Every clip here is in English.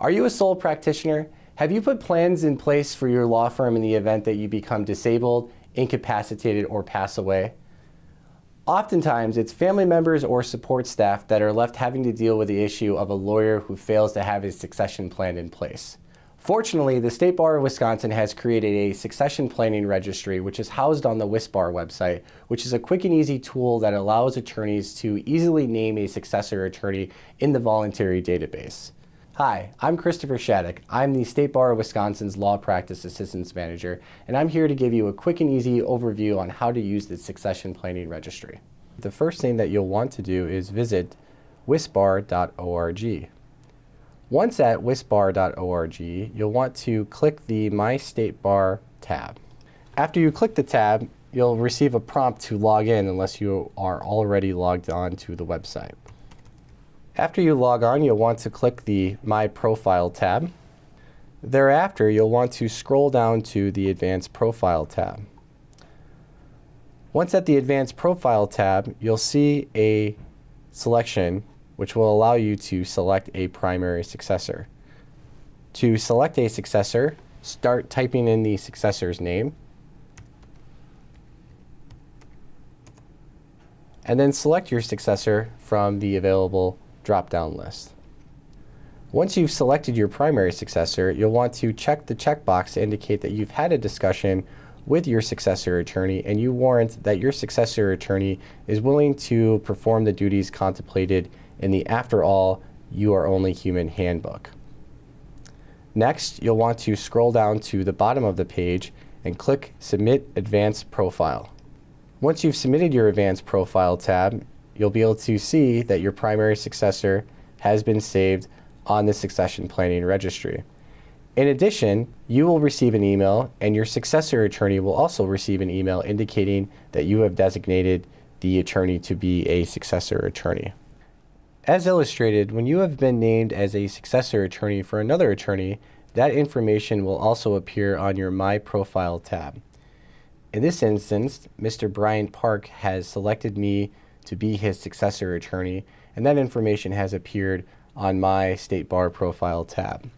Are you a sole practitioner? Have you put plans in place for your law firm in the event that you become disabled, incapacitated, or pass away? Oftentimes, it's family members or support staff that are left having to deal with the issue of a lawyer who fails to have his succession plan in place. Fortunately, the State Bar of Wisconsin has created a Succession Planning Registry, which is housed on the WisBar website, which is a quick and easy tool that allows attorneys to easily name a successor attorney in the voluntary database. Hi, I'm Christopher Shattuck. I'm the State Bar of Wisconsin's Law Practice Assistance Manager, and I'm here to give you a quick and easy overview on how to use the Succession Planning Registry. The first thing that you'll want to do is visit wisbar.org. Once at wisbar.org, you'll want to click the My State Bar tab. After you click the tab, you'll receive a prompt to log in unless you are already logged on to the website. After you log on, you'll want to click the My Profile tab. Thereafter, you'll want to scroll down to the Advanced Profile tab. Once at the Advanced Profile tab, you'll see a selection which will allow you to select a primary successor. To select a successor, start typing in the successor's name, and then select your successor from the available drop-down list. Once you've selected your primary successor, you'll want to check the checkbox to indicate that you've had a discussion with your successor attorney and you warrant that your successor attorney is willing to perform the duties contemplated in the After All, You Are Only Human handbook. Next, you'll want to scroll down to the bottom of the page and click Submit Advanced Profile. Once you've submitted your Advanced Profile tab, you'll be able to see that your primary successor has been saved on the Succession Planning Registry. In addition, you will receive an email, and your successor attorney will also receive an email indicating that you have designated the attorney to be a successor attorney. As illustrated, when you have been named as a successor attorney for another attorney, that information will also appear on your My Profile tab. In this instance, Mr. Brian Park has selected me to be his successor attorney, and that information has appeared on my State Bar Profile tab.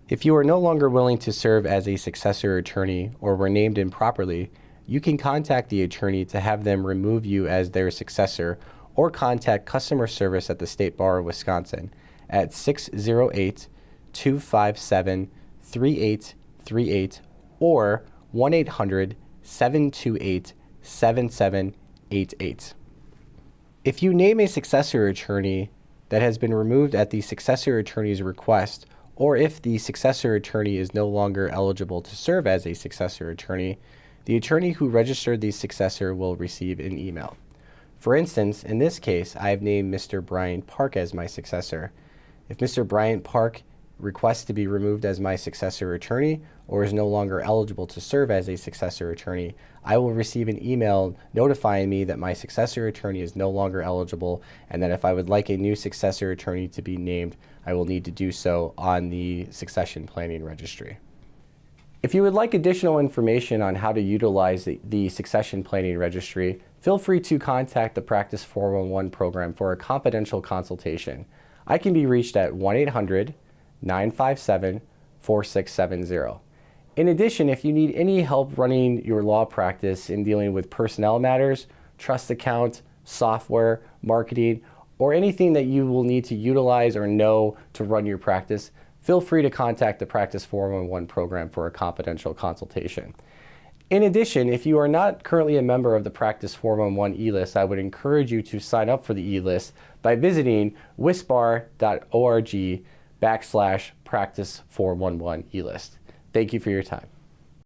If you are no longer willing to serve as a successor attorney or were named improperly, you can contact the attorney to have them remove you as their successor or contact customer service at the State Bar of Wisconsin at 608-257-3838 or 1-800-728-7788. If you name a successor attorney that has been removed at the successor attorney's request, or if the successor attorney is no longer eligible to serve as a successor attorney, the attorney who registered the successor will receive an email. For instance, in this case, I have named Mr. Brian Park as my successor. If Mr. Brian Park requests to be removed as my successor attorney or is no longer eligible to serve as a successor attorney, I will receive an email notifying me that my successor attorney is no longer eligible and that if I would like a new successor attorney to be named, I will need to do so on the Succession Planning Registry. If you would like additional information on how to utilize the Succession Planning Registry, feel free to contact the Practice 411 program for a confidential consultation. I can be reached at 1-800-957-4670. In addition, if you need any help running your law practice in dealing with personnel matters, trust account, software, marketing, or anything that you will need to utilize or know to run your practice, feel free to contact the Practice 411 program for a confidential consultation. In addition, if you are not currently a member of the Practice 411 e-list, I would encourage you to sign up for the e-list by visiting wisbar.org/Practice 411 e-list. Thank you for your time.